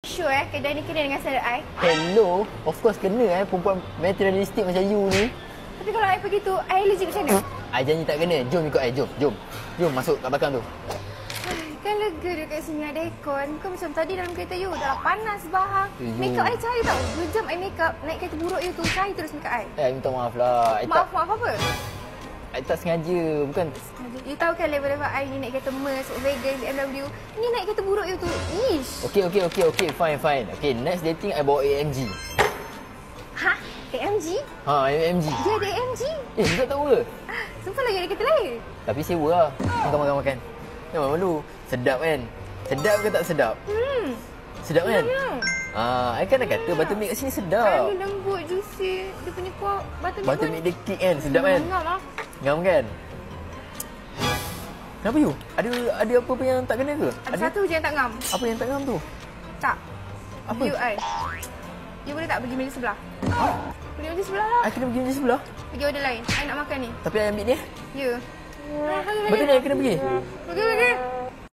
Sure kedai ni kena dengan standard I? Hello, of course kena perempuan materialistik macam you ni. Tapi kalau I pergi tu, I allergic macam mana? I janji tak kena. Jom ikut I, jom. Jom masuk kat belakang tu. Kan lega dekat sini ada aircon. Kau macam tadi dalam kereta you, dah panas bahang. Makeup I cari tau. 2 jam I makeup, naik kereta buruk you tu, cari terus makeup I. I minta maaf lah. Maaf apa? I tak sengaja, bukan. You tahu kan level-level I ni naik kereta Merc, Volkswagen, BMW. Ni naik kereta buruk you tu. Ish. Okay, fine. Okay, next dating I bawa AMG. Hah? AMG? AMG. Dia ada AMG? You tak tahu ke? Sumpah lagi ada kereta lain. Tapi sewa lah. Makan. Jangan malu. Sedap kan? Sedap ke tak sedap? Sedap kan? I kan dah kata buttermilk kat sini sedap. Dia lembut, juicy. Dia punya kuah buttermilk dia kick kan? Sedap kan? Ngam lah. Ngam kan? Kenapa you? Ada apa yang tak kena ke? Ada satu je yang tak ngam. Apa yang tak ngam tu? Tak. Apa? You boleh tak pergi meja sebelah? Pergi meja sebelah lah. I kena pergi meja sebelah? Pergi order lain. I nak makan ni. Tapi I ambil ni? Ya. Betul ni I kena pergi? Pergi.